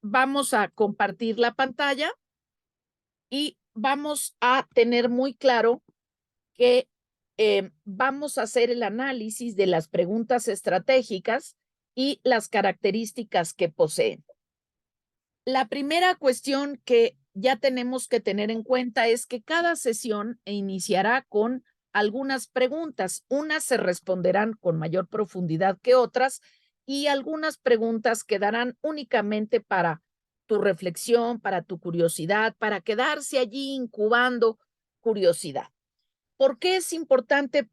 Vamos a compartir la pantalla y vamos a tener muy claro que vamos a hacer el análisis de las preguntas estratégicas y las características que poseen. La primera cuestión que ya tenemos que tener en cuenta es que cada sesión iniciará con algunas preguntas. Unas se responderán con mayor profundidad que otras y algunas preguntas quedarán únicamente para tu reflexión, para tu curiosidad, para quedarse allí incubando curiosidad. ¿Por qué es importante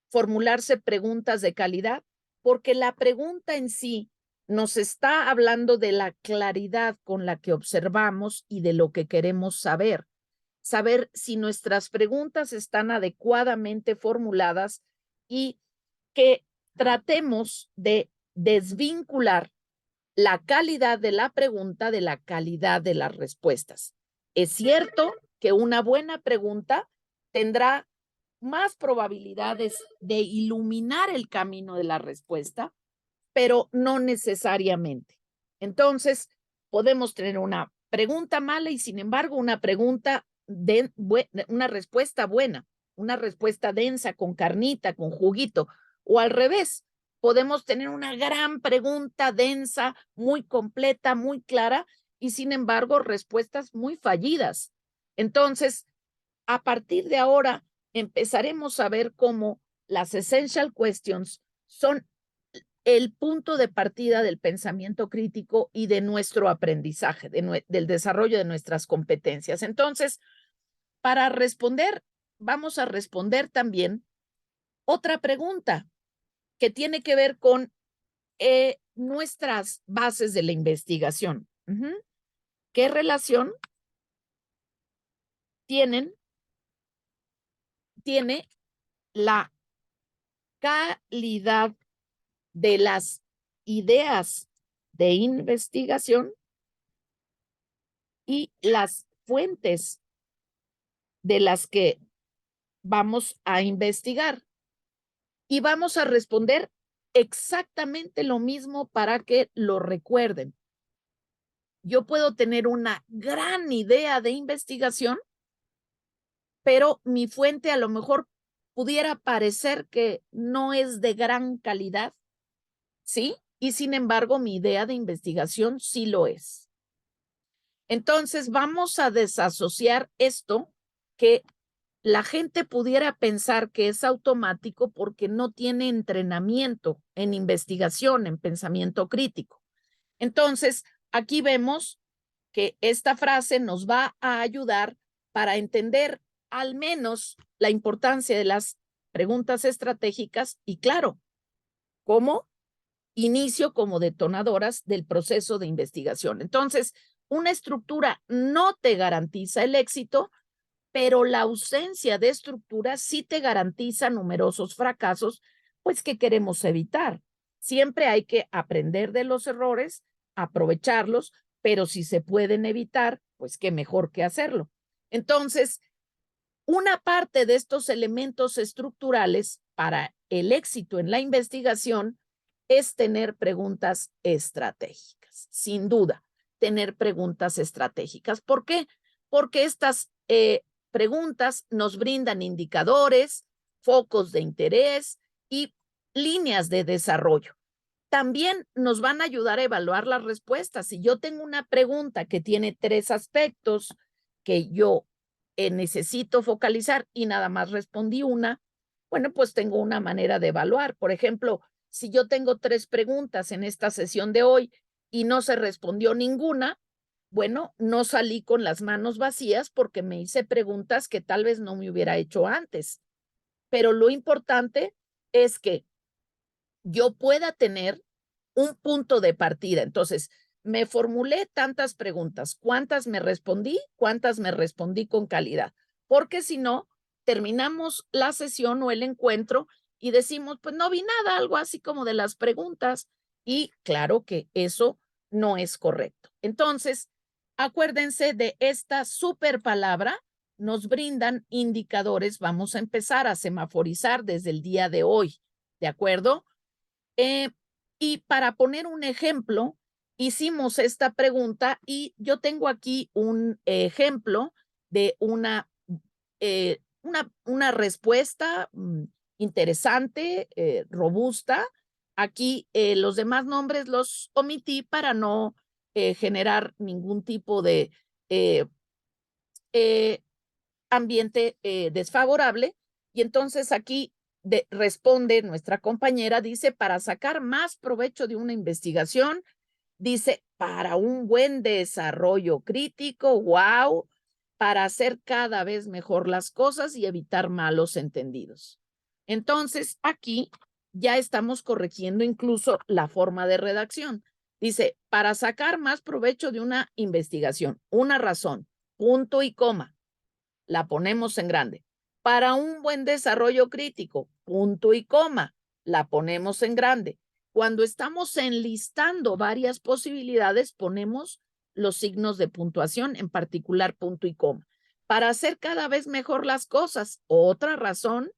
formularse preguntas de calidad? Porque la pregunta en sí nos está hablando de la claridad con la que observamos y de lo que queremos saber. Saber si nuestras preguntas están adecuadamente formuladas y que tratemos de desvincular la calidad de la pregunta de la calidad de las respuestas. Es cierto que una buena pregunta tendrá más probabilidades de iluminar el camino de la respuesta, pero no necesariamente. Entonces, podemos tener una pregunta mala y sin embargo una pregunta de una respuesta buena, una respuesta densa con carnita, con juguito, o al revés, podemos tener una gran pregunta densa, muy completa, muy clara y sin embargo respuestas muy fallidas. Entonces, a partir de ahora empezaremos a ver cómo las essential questions son el punto de partida del pensamiento crítico y de nuestro aprendizaje, del desarrollo de nuestras competencias. Entonces, para responder, vamos a responder también otra pregunta que tiene que ver con nuestras bases de la investigación. ¿Qué relación tiene la calidad de las ideas de investigación y las fuentes de las que vamos a investigar? Y vamos a responder exactamente lo mismo para que lo recuerden. Yo puedo tener una gran idea de investigación, pero mi fuente a lo mejor pudiera parecer que no es de gran calidad, ¿sí? Y sin embargo, mi idea de investigación sí lo es. Entonces, vamos a desasociar esto que la gente pudiera pensar que es automático porque no tiene entrenamiento en investigación, en pensamiento crítico. Entonces, aquí vemos que esta frase nos va a ayudar para entender al menos la importancia de las preguntas estratégicas y, claro, como inicio, como detonadoras del proceso de investigación. Entonces, una estructura no te garantiza el éxito, pero la ausencia de estructura sí te garantiza numerosos fracasos, pues que queremos evitar. Siempre hay que aprender de los errores, aprovecharlos, pero si se pueden evitar, pues qué mejor que hacerlo. Entonces, una parte de estos elementos estructurales para el éxito en la investigación es tener preguntas estratégicas, sin duda, tener preguntas estratégicas. ¿Por qué? Porque estas preguntas nos brindan indicadores, focos de interés y líneas de desarrollo. También nos van a ayudar a evaluar las respuestas. Si yo tengo una pregunta que tiene 3 aspectos que yo necesito focalizar y nada más respondí una, bueno, pues tengo una manera de evaluar. Por ejemplo, si yo tengo 3 preguntas en esta sesión de hoy y no se respondió ninguna, bueno, no salí con las manos vacías porque me hice preguntas que tal vez no me hubiera hecho antes. Pero lo importante es que yo pueda tener un punto de partida. Entonces, me formulé tantas preguntas, ¿cuántas me respondí? ¿Cuántas me respondí con calidad? Porque si no, terminamos la sesión o el encuentro y decimos, pues no vi nada, algo así como de las preguntas. Y claro que eso no es correcto. Entonces, acuérdense de esta super palabra, nos brindan indicadores, vamos a empezar a semaforizar desde el día de hoy, ¿de acuerdo? Y para poner un ejemplo, hicimos esta pregunta y yo tengo aquí un ejemplo de una respuesta interesante, robusta. Aquí los demás nombres los omití para no generar ningún tipo de eh, eh, ambiente desfavorable. Y entonces aquí responde nuestra compañera, dice, para sacar más provecho de una investigación, dice, para un buen desarrollo crítico, wow, para hacer cada vez mejor las cosas y evitar malos entendidos. Entonces, aquí ya estamos corrigiendo incluso la forma de redacción. Dice, para sacar más provecho de una investigación, una razón, punto y coma, la ponemos en grande. Para un buen desarrollo crítico, punto y coma, la ponemos en grande. Cuando estamos enlistando varias posibilidades, ponemos los signos de puntuación, en particular punto y coma. Para hacer cada vez mejor las cosas, otra razón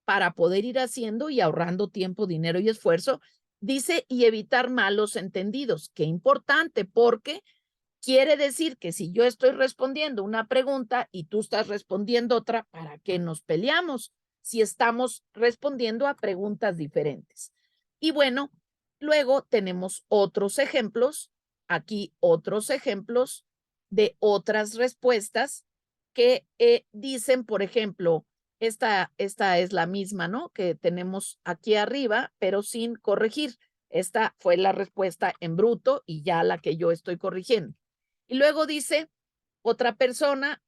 para poder ir haciendo y ahorrando tiempo, dinero y esfuerzo, dice, y evitar malos entendidos. Qué importante, porque quiere decir que si yo estoy respondiendo una pregunta y tú estás respondiendo otra, ¿para qué nos peleamos? Si estamos respondiendo a preguntas diferentes. Y bueno, luego tenemos otros ejemplos, aquí otros ejemplos de otras respuestas que dicen, por ejemplo, esta es la misma, ¿no? Que tenemos aquí arriba, pero sin corregir. Esta fue la respuesta en bruto y ya la que yo estoy corrigiendo. Y luego dice otra persona,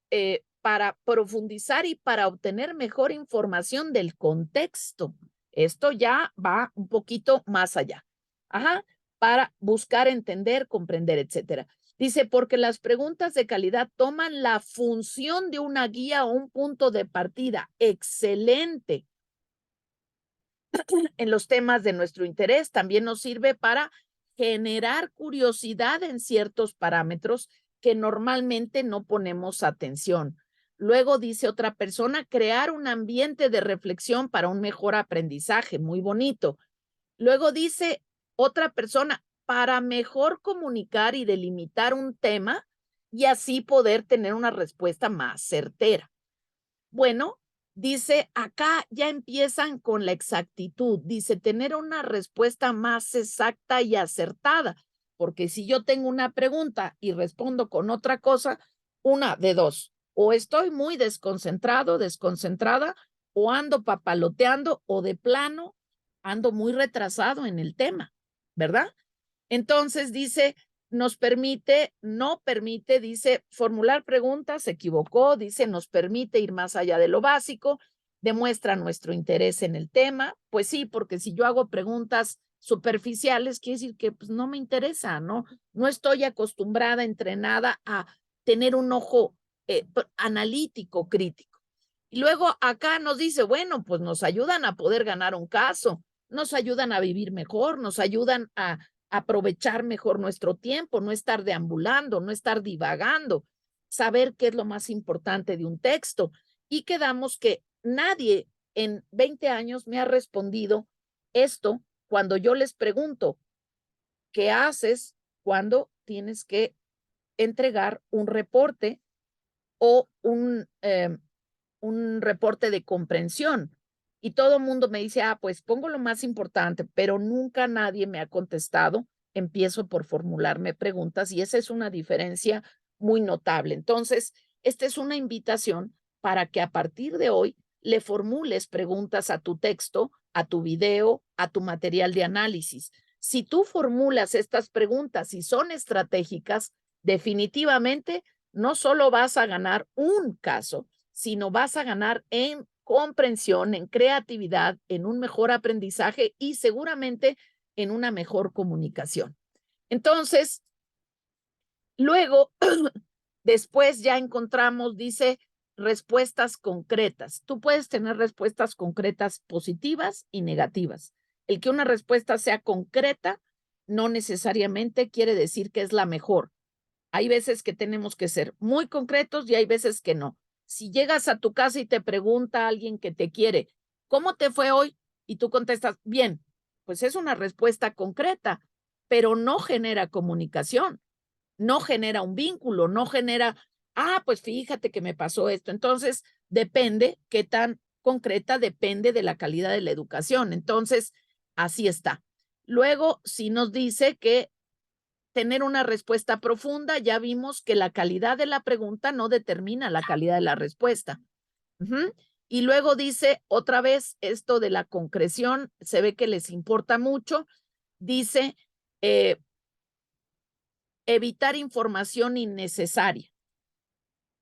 para profundizar y para obtener mejor información del contexto. Esto ya va un poquito más allá. Ajá, para buscar, entender, comprender, etcétera. Dice, porque las preguntas de calidad toman la función de una guía o un punto de partida. Excelente. En los temas de nuestro interés, también nos sirve para generar curiosidad en ciertos parámetros que normalmente no ponemos atención. Luego dice otra persona, crear un ambiente de reflexión para un mejor aprendizaje, muy bonito. Luego dice otra persona, para mejor comunicar y delimitar un tema y así poder tener una respuesta más certera. Bueno, dice, acá ya empiezan con la exactitud. Dice, tener una respuesta más exacta y acertada. Porque si yo tengo una pregunta y respondo con otra cosa, una de dos. O estoy muy desconcentrado, desconcentrada, o ando papaloteando, o de plano ando muy retrasado en el tema, ¿verdad? Entonces dice, nos permite, no permite, dice, formular preguntas, se equivocó, dice, nos permite ir más allá de lo básico, demuestra nuestro interés en el tema. Pues sí, porque si yo hago preguntas superficiales, quiere decir que pues, no me interesa, ¿no? No estoy acostumbrada, entrenada a tener un ojo analítico, crítico. Y luego acá nos dice, bueno, pues nos ayudan a poder ganar un caso, nos ayudan a vivir mejor, nos ayudan a aprovechar mejor nuestro tiempo, no estar deambulando, no estar divagando, saber qué es lo más importante de un texto. Y quedamos que nadie en 20 años me ha respondido esto cuando yo les pregunto, ¿qué haces cuando tienes que entregar un reporte o un reporte de comprensión? Y todo el mundo me dice, pues pongo lo más importante, pero nunca nadie me ha contestado. Empiezo por formularme preguntas y esa es una diferencia muy notable. Entonces, esta es una invitación para que a partir de hoy le formules preguntas a tu texto, a tu video, a tu material de análisis. Si tú formulas estas preguntas y son estratégicas, definitivamente no solo vas a ganar un caso, sino vas a ganar en comprensión, en creatividad, en un mejor aprendizaje y seguramente en una mejor comunicación. Entonces, luego, después ya encontramos, dice, respuestas concretas. Tú puedes tener respuestas concretas positivas y negativas. El que una respuesta sea concreta no necesariamente quiere decir que es la mejor. Hay veces que tenemos que ser muy concretos y hay veces que no. Si llegas a tu casa y te pregunta alguien que te quiere, ¿cómo te fue hoy? Y tú contestas, bien, pues es una respuesta concreta. pero no genera comunicación, no genera un vínculo, no genera, pues fíjate que me pasó esto. Entonces, depende qué tan concreta, depende de la calidad de la educación. Entonces, así está. Luego, si nos dice que tener una respuesta profunda, ya vimos que la calidad de la pregunta no determina la calidad de la respuesta. Y luego dice otra vez esto de la concreción, se ve que les importa mucho, dice evitar información innecesaria.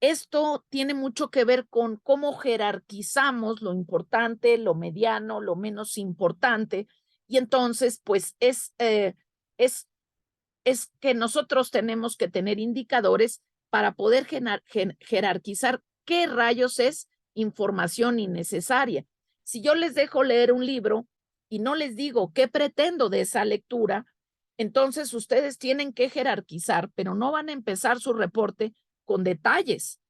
Esto tiene mucho que ver con cómo jerarquizamos lo importante, lo mediano, lo menos importante, y entonces pues es que nosotros tenemos que tener indicadores para poder jerarquizar qué rayos es información innecesaria. Si yo les dejo leer un libro y no les digo qué pretendo de esa lectura, entonces ustedes tienen que jerarquizar, pero no van a empezar su reporte con detalles,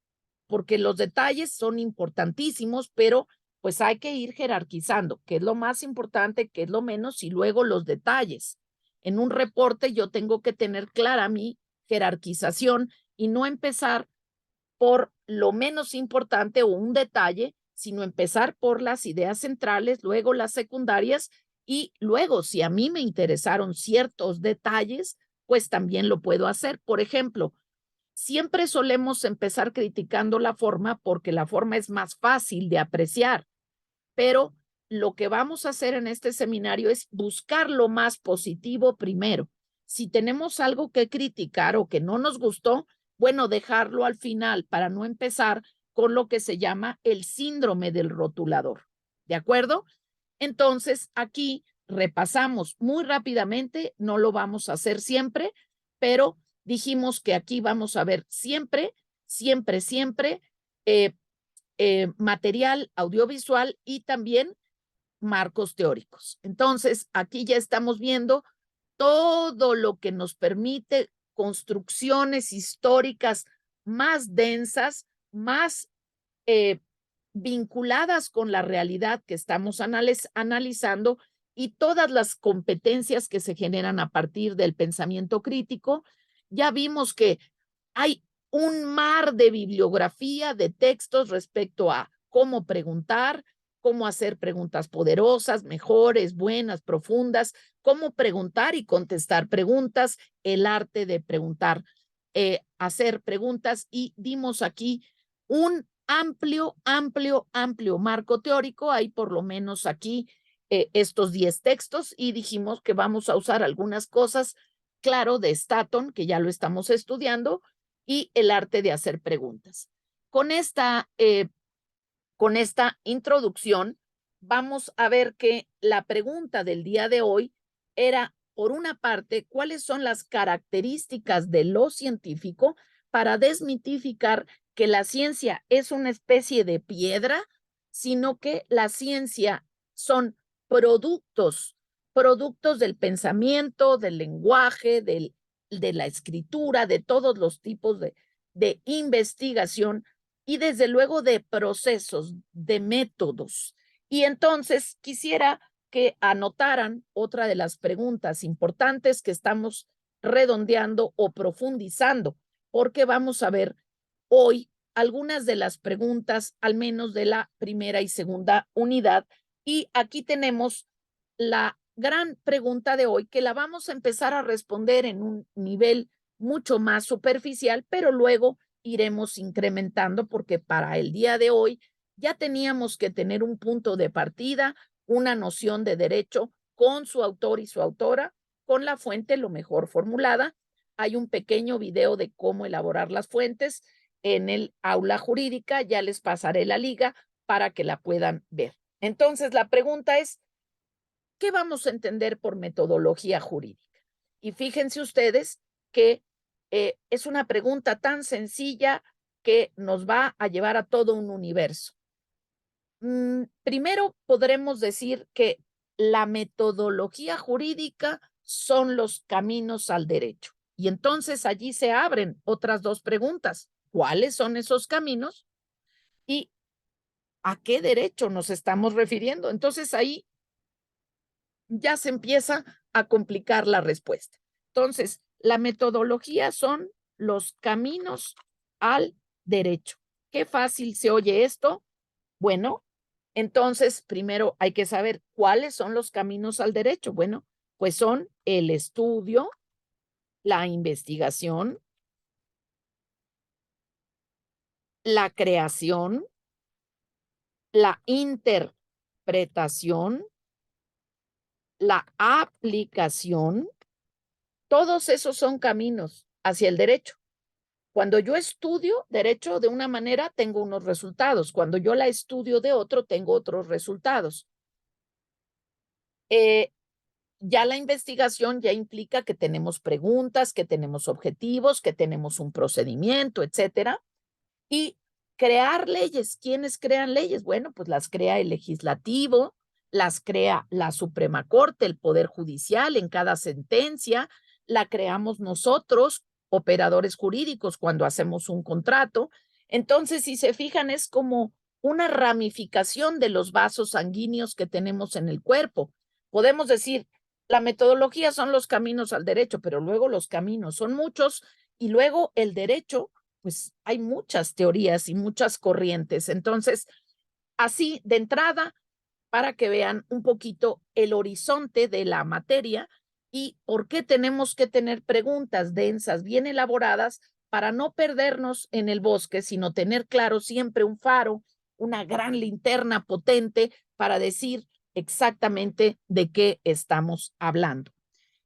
porque los detalles son importantísimos, pero pues hay que ir jerarquizando, qué es lo más importante, qué es lo menos, y luego los detalles. En un reporte yo tengo que tener clara mi jerarquización y no empezar por lo menos importante o un detalle, sino empezar por las ideas centrales, luego las secundarias y luego, si a mí me interesaron ciertos detalles, pues también lo puedo hacer. Por ejemplo, siempre solemos empezar criticando la forma porque la forma es más fácil de apreciar, pero lo que vamos a hacer en este seminario es buscar lo más positivo primero. Si tenemos algo que criticar o que no nos gustó, bueno, dejarlo al final para no empezar con lo que se llama el síndrome del rotulador. ¿De acuerdo? Entonces, aquí repasamos muy rápidamente, no lo vamos a hacer siempre, pero dijimos que aquí vamos a ver siempre, siempre, siempre eh, material audiovisual y también marcos teóricos. Entonces, aquí ya estamos viendo todo lo que nos permite construcciones históricas más densas, más vinculadas con la realidad que estamos analizando y todas las competencias que se generan a partir del pensamiento crítico. Ya vimos que hay un mar de bibliografía, de textos respecto a cómo preguntar, cómo hacer preguntas poderosas, mejores, buenas, profundas, cómo preguntar y contestar preguntas, el arte de preguntar, hacer preguntas, y dimos aquí un amplio, amplio, amplio marco teórico. Hay por lo menos aquí estos 10 textos y dijimos que vamos a usar algunas cosas, claro, de Staton, que ya lo estamos estudiando, y el arte de hacer preguntas. Con esta introducción, vamos a ver que la pregunta del día de hoy era, por una parte, ¿cuáles son las características de lo científico para desmitificar que la ciencia es una especie de piedra, sino que la ciencia son productos, productos del pensamiento, del lenguaje, de la escritura, de todos los tipos de investigación y desde luego de procesos, de métodos. Y entonces quisiera que anotaran otra de las preguntas importantes que estamos redondeando o profundizando, porque vamos a ver hoy algunas de las preguntas, al menos de la primera y segunda unidad. Y aquí tenemos la gran pregunta de hoy, que la vamos a empezar a responder en un nivel mucho más superficial, pero luego iremos incrementando, porque para el día de hoy ya teníamos que tener un punto de partida, una noción de derecho con su autor y su autora, con la fuente lo mejor formulada. Hay un pequeño video de cómo elaborar las fuentes en el aula jurídica, ya les pasaré la liga para que la puedan ver. Entonces, la pregunta es, ¿qué vamos a entender por metodología jurídica? Y fíjense ustedes que es una pregunta tan sencilla que nos va a llevar a todo un universo. Primero podremos decir que la metodología jurídica son los caminos al derecho. Y entonces allí se abren otras dos preguntas. ¿Cuáles son esos caminos? ¿Y a qué derecho nos estamos refiriendo? Entonces ahí ya se empieza a complicar la respuesta. Entonces, la metodología son los caminos al derecho. Qué fácil se oye esto. Bueno, entonces primero hay que saber cuáles son los caminos al derecho. Bueno, pues son el estudio, la investigación, la creación, la interpretación, la aplicación. Todos esos son caminos hacia el derecho. Cuando yo estudio derecho de una manera, tengo unos resultados. Cuando yo la estudio de otro, tengo otros resultados. Ya la investigación ya implica que tenemos preguntas, que tenemos objetivos, que tenemos un procedimiento, etcétera. Y crear leyes. ¿Quiénes crean leyes? Bueno, pues las crea el legislativo, las crea la Suprema Corte, el Poder Judicial en cada sentencia, la creamos nosotros, operadores jurídicos, cuando hacemos un contrato. Entonces, si se fijan, es como una ramificación de los vasos sanguíneos que tenemos en el cuerpo. Podemos decir, la metodología son los caminos al derecho, pero luego los caminos son muchos y luego el derecho, pues hay muchas teorías y muchas corrientes. Entonces, así de entrada, para que vean un poquito el horizonte de la materia y por qué tenemos que tener preguntas densas, bien elaboradas, para no perdernos en el bosque, sino tener claro siempre un faro, una gran linterna potente para decir exactamente de qué estamos hablando.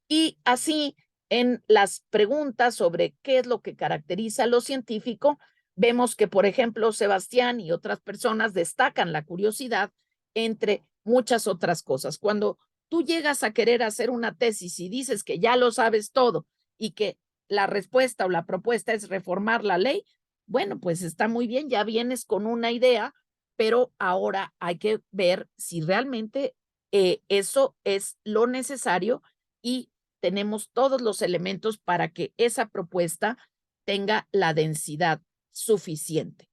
Y así, en las preguntas sobre qué es lo que caracteriza a lo científico, vemos que, por ejemplo, Sebastián y otras personas destacan la curiosidad entre muchas otras cosas. Cuando tú llegas a querer hacer una tesis y dices que ya lo sabes todo y que la respuesta o la propuesta es reformar la ley, bueno, pues está muy bien, ya vienes con una idea, pero ahora hay que ver si realmente eso es lo necesario y tenemos todos los elementos para que esa propuesta tenga la densidad suficiente.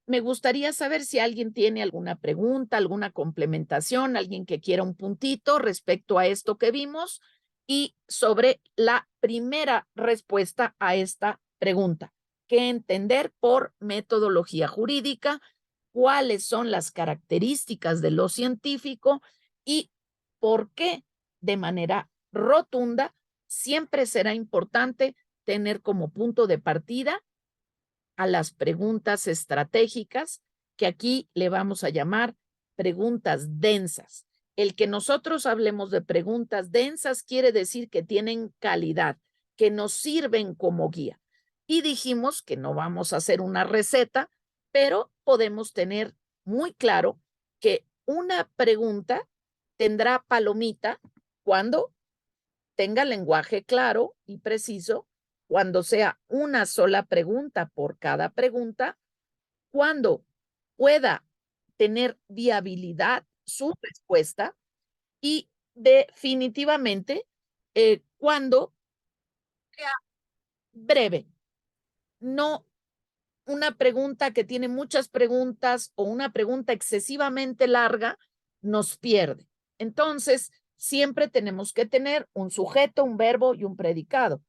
Me gustaría saber si alguien tiene alguna pregunta, alguna complementación, alguien que quiera un puntito respecto a esto que vimos y sobre la primera respuesta a esta pregunta. ¿Qué entender por metodología jurídica? ¿Cuáles son las características de lo científico? ¿Y por qué de manera rotunda siempre será importante tener como punto de partida a las preguntas estratégicas, que aquí le vamos a llamar preguntas densas? El que nosotros hablemos de preguntas densas quiere decir que tienen calidad, que nos sirven como guía. Y dijimos que no vamos a hacer una receta, pero podemos tener muy claro que una pregunta tendrá palomita cuando tenga lenguaje claro y preciso, cuando sea una sola pregunta por cada pregunta, cuando pueda tener viabilidad su respuesta y definitivamente cuando sea breve, no una pregunta que tiene muchas preguntas o una pregunta excesivamente larga nos pierde. Entonces, siempre tenemos que tener un sujeto, un verbo y un predicado.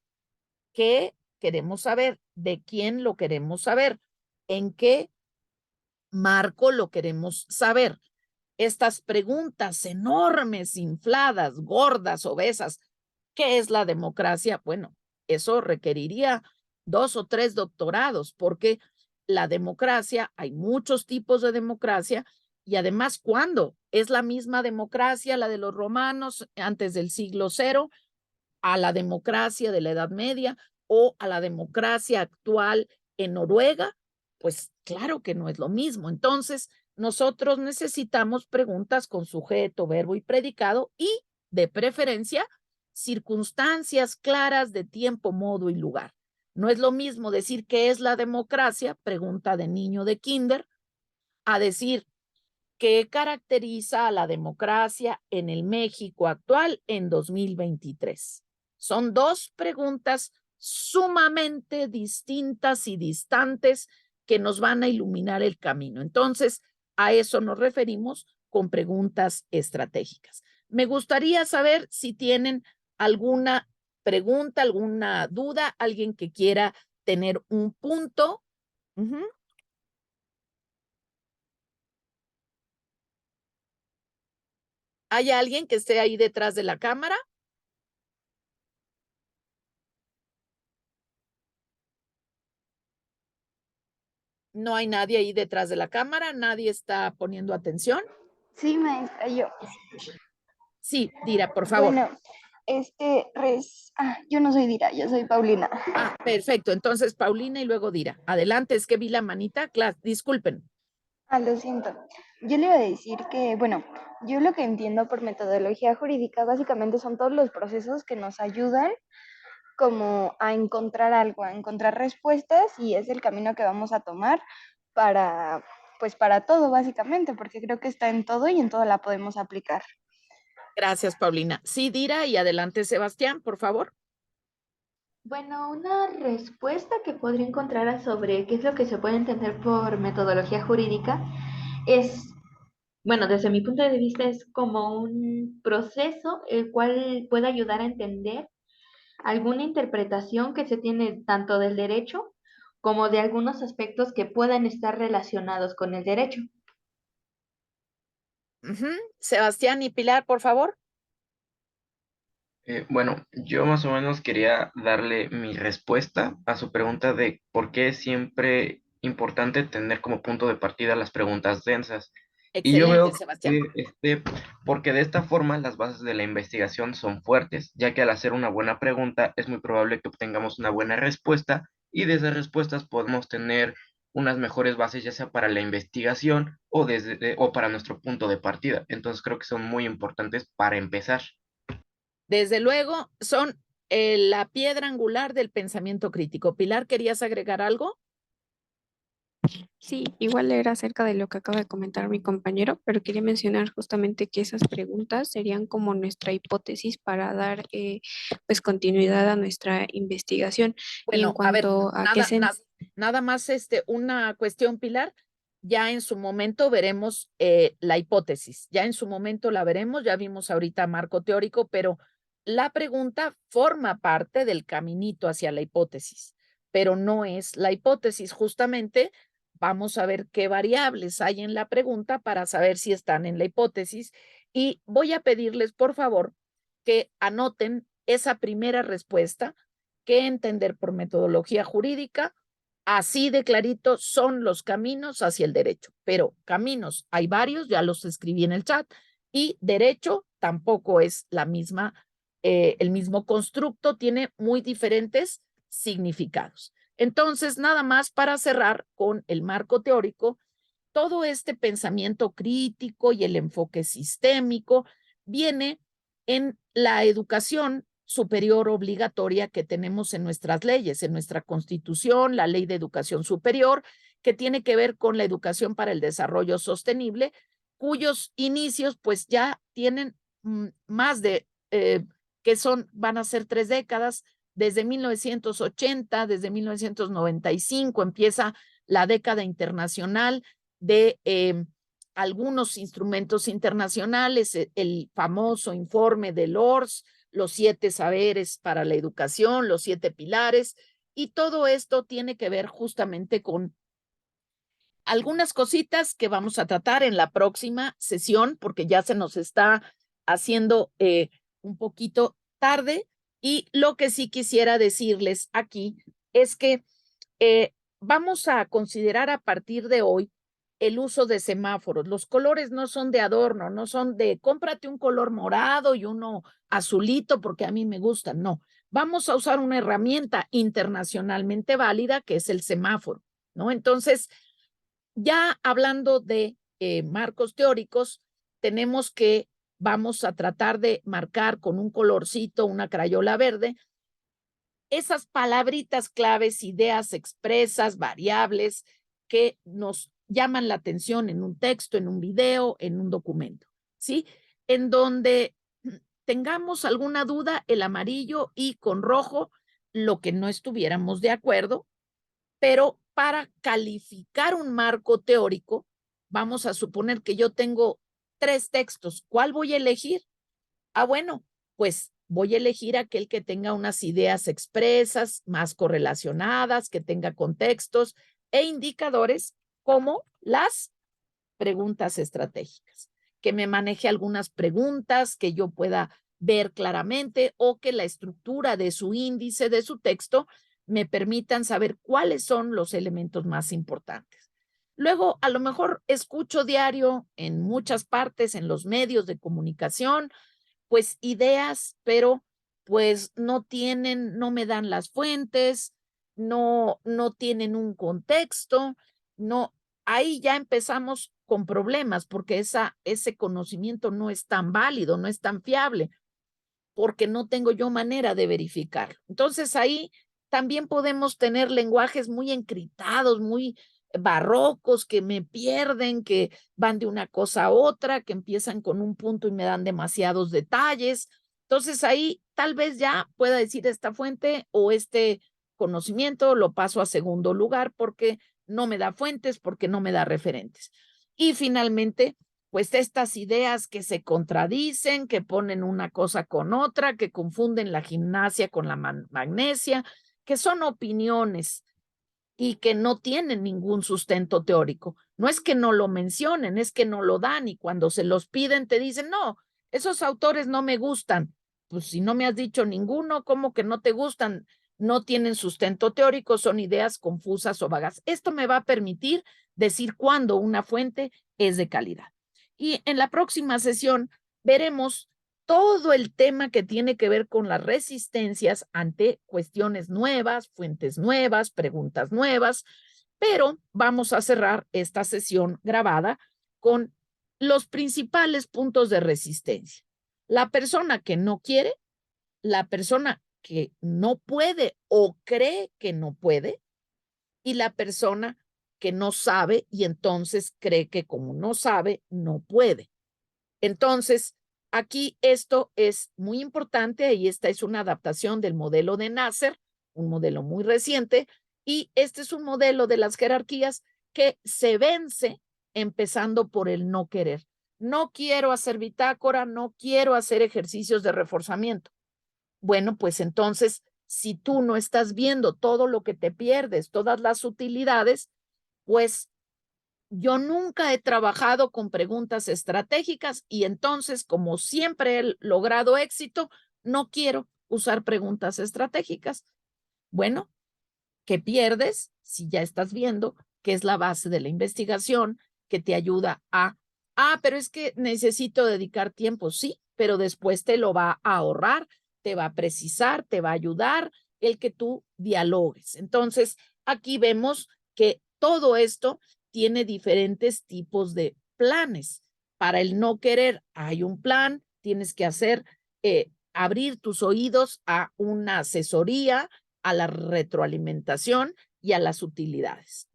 ¿Qué queremos saber? ¿De quién lo queremos saber? ¿En qué marco lo queremos saber? Estas preguntas enormes, infladas, gordas, obesas. ¿Qué es la democracia? Bueno, eso requeriría 2 o 3 doctorados, porque la democracia, hay muchos tipos de democracia, y además, ¿cuándo? ¿Es la misma democracia, la de los romanos antes del siglo 0, a la democracia de la Edad Media o a la democracia actual en Noruega? Pues claro que no es lo mismo. Entonces, nosotros necesitamos preguntas con sujeto, verbo y predicado y, de preferencia, circunstancias claras de tiempo, modo y lugar. No es lo mismo decir qué es la democracia, pregunta de niño de kinder, a decir qué caracteriza a la democracia en el México actual en 2023. Son 2 preguntas sumamente distintas y distantes que nos van a iluminar el camino. Entonces, a eso nos referimos con preguntas estratégicas. Me gustaría saber si tienen alguna pregunta, alguna duda, alguien que quiera tener un punto. ¿Hay alguien que esté ahí detrás de la cámara? No hay nadie ahí detrás de la cámara, nadie está poniendo atención. Sí, maestra, yo. Sí, Dira, por favor. Bueno, yo no soy Dira, yo soy Paulina. Ah, perfecto. Entonces, Paulina y luego Dira. Adelante, es que vi la manita. Disculpen. Lo siento. Yo le iba a decir que, bueno, yo lo que entiendo por metodología jurídica básicamente son todos los procesos que nos ayudan como a encontrar algo, a encontrar respuestas y es el camino que vamos a tomar para, pues para todo básicamente, porque creo que está en todo y en todo la podemos aplicar. Gracias, Paulina. Sí, Dira, y adelante, Sebastián, por favor. Bueno, una respuesta que podría encontrar sobre qué es lo que se puede entender por metodología jurídica es, bueno, desde mi punto de vista es como un proceso el cual puede ayudar a entender alguna interpretación que se tiene tanto del derecho como de algunos aspectos que puedan estar relacionados con el derecho. Sebastián y Pilar, por favor. Bueno, yo más o menos quería darle mi respuesta a su pregunta de por qué es siempre importante tener como punto de partida las preguntas densas. Y yo Excelente, veo Sebastián. que, porque de esta forma las bases de la investigación son fuertes, ya que al hacer una buena pregunta es muy probable que obtengamos una buena respuesta y de esas respuestas podemos tener unas mejores bases ya sea para la investigación o para nuestro punto de partida. Entonces creo que son muy importantes para empezar. Desde luego, son la piedra angular del pensamiento crítico. Pilar, ¿querías agregar algo? Sí, igual era acerca de lo que acaba de comentar mi compañero, pero quería mencionar justamente que esas preguntas serían como nuestra hipótesis para dar pues continuidad a nuestra investigación. Y en Bueno, a ver, cuanto a qué se... nada más una cuestión, Pilar. Ya en su momento veremos la hipótesis, ya en su momento la veremos, ya vimos ahorita marco teórico, pero la pregunta forma parte del caminito hacia la hipótesis, pero no es la hipótesis. Justamente vamos a ver qué variables hay en la pregunta para saber si están en la hipótesis y voy a pedirles, por favor, que anoten esa primera respuesta, que entender por metodología jurídica. Así de clarito son los caminos hacia el derecho, pero caminos hay varios, ya los escribí en el chat, y derecho tampoco es el mismo constructo, tiene muy diferentes significados. Entonces, nada más para cerrar con el marco teórico, todo este pensamiento crítico y el enfoque sistémico viene en la educación superior obligatoria que tenemos en nuestras leyes, en nuestra Constitución, la Ley de Educación Superior, que tiene que ver con la educación para el desarrollo sostenible, cuyos inicios pues ya tienen más de, van a ser 3 décadas, desde 1980, desde 1995 empieza la década internacional de algunos instrumentos internacionales, el famoso informe del ORS, los 7 saberes para la educación, los 7 pilares, y todo esto tiene que ver justamente con algunas cositas que vamos a tratar en la próxima sesión, porque ya se nos está haciendo un poquito tarde, y lo que sí quisiera decirles aquí es que vamos a considerar a partir de hoy el uso de semáforos. Los colores no son de adorno, no son de cómprate un color morado y uno azulito porque a mí me gustan. No, vamos a usar una herramienta internacionalmente válida que es el semáforo, ¿no? Entonces, ya hablando de marcos teóricos, tenemos que vamos a tratar de marcar con un colorcito, una crayola verde, esas palabritas claves, ideas expresas, variables que nos llaman la atención en un texto, en un video, en un documento, ¿sí? En donde tengamos alguna duda, el amarillo y con rojo, lo que no estuviéramos de acuerdo, pero para calificar un marco teórico, vamos a suponer que yo tengo 3 textos. ¿Cuál voy a elegir? Bueno, pues voy a elegir aquel que tenga unas ideas expresas, más correlacionadas, que tenga contextos e indicadores como las preguntas estratégicas, que me maneje algunas preguntas que yo pueda ver claramente o que la estructura de su índice, de su texto, me permitan saber cuáles son los elementos más importantes. Luego, a lo mejor escucho diario en muchas partes, en los medios de comunicación, pues ideas, pero pues no me dan las fuentes, no tienen un contexto, no, ahí ya empezamos con problemas porque ese conocimiento no es tan válido, no es tan fiable, porque no tengo yo manera de verificarlo. Entonces ahí también podemos tener lenguajes muy encriptados, muy barrocos, que me pierden, que van de una cosa a otra, que empiezan con un punto y me dan demasiados detalles. Entonces ahí tal vez ya pueda decir esta fuente o este conocimiento lo paso a segundo lugar porque no me da fuentes, porque no me da referentes. Y finalmente, pues estas ideas que se contradicen, que ponen una cosa con otra, que confunden la gimnasia con la magnesia, que son opiniones y que no tienen ningún sustento teórico. No es que no lo mencionen, es que no lo dan y cuando se los piden te dicen, no, esos autores no me gustan. Pues si no me has dicho ninguno, ¿cómo que no te gustan? No tienen sustento teórico, son ideas confusas o vagas. Esto me va a permitir decir cuándo una fuente es de calidad. Y en la próxima sesión veremos todo el tema que tiene que ver con las resistencias ante cuestiones nuevas, fuentes nuevas, preguntas nuevas, pero vamos a cerrar esta sesión grabada con los principales puntos de resistencia. La persona que no quiere, la persona que no puede o cree que no puede, y la persona que no sabe y entonces cree que como no sabe, no puede. Entonces, aquí esto es muy importante y esta es una adaptación del modelo de Nasser, un modelo muy reciente, y este es un modelo de las jerarquías que se vence empezando por el no querer. No quiero hacer bitácora, no quiero hacer ejercicios de reforzamiento. Bueno, pues entonces, si tú no estás viendo todo lo que te pierdes, todas las utilidades, pues yo nunca he trabajado con preguntas estratégicas y entonces, como siempre he logrado éxito, no quiero usar preguntas estratégicas. Bueno, ¿qué pierdes si ya estás viendo que es la base de la investigación que te ayuda pero es que necesito dedicar tiempo? Sí, pero después te lo va a ahorrar, te va a precisar, te va a ayudar el que tú dialogues. Entonces, aquí vemos que todo esto tiene diferentes tipos de planes. Para el no querer hay un plan, tienes que abrir tus oídos a una asesoría, a la retroalimentación y a las utilidades.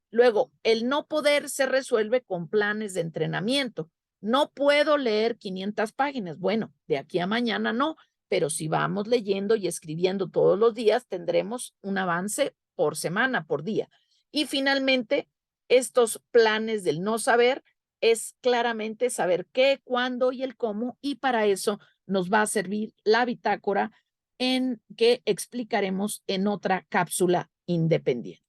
Luego, el no poder se resuelve con planes de entrenamiento. No puedo leer 500 páginas. Bueno, de aquí a mañana no, pero si vamos leyendo y escribiendo todos los días, tendremos un avance por semana, por día. Y finalmente, estos planes del no saber es claramente saber qué, cuándo y el cómo, y para eso nos va a servir la bitácora en que explicaremos en otra cápsula independiente.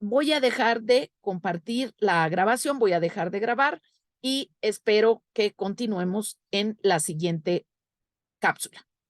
Voy a dejar de compartir la grabación, voy a dejar de grabar y espero que continuemos en la siguiente cápsula.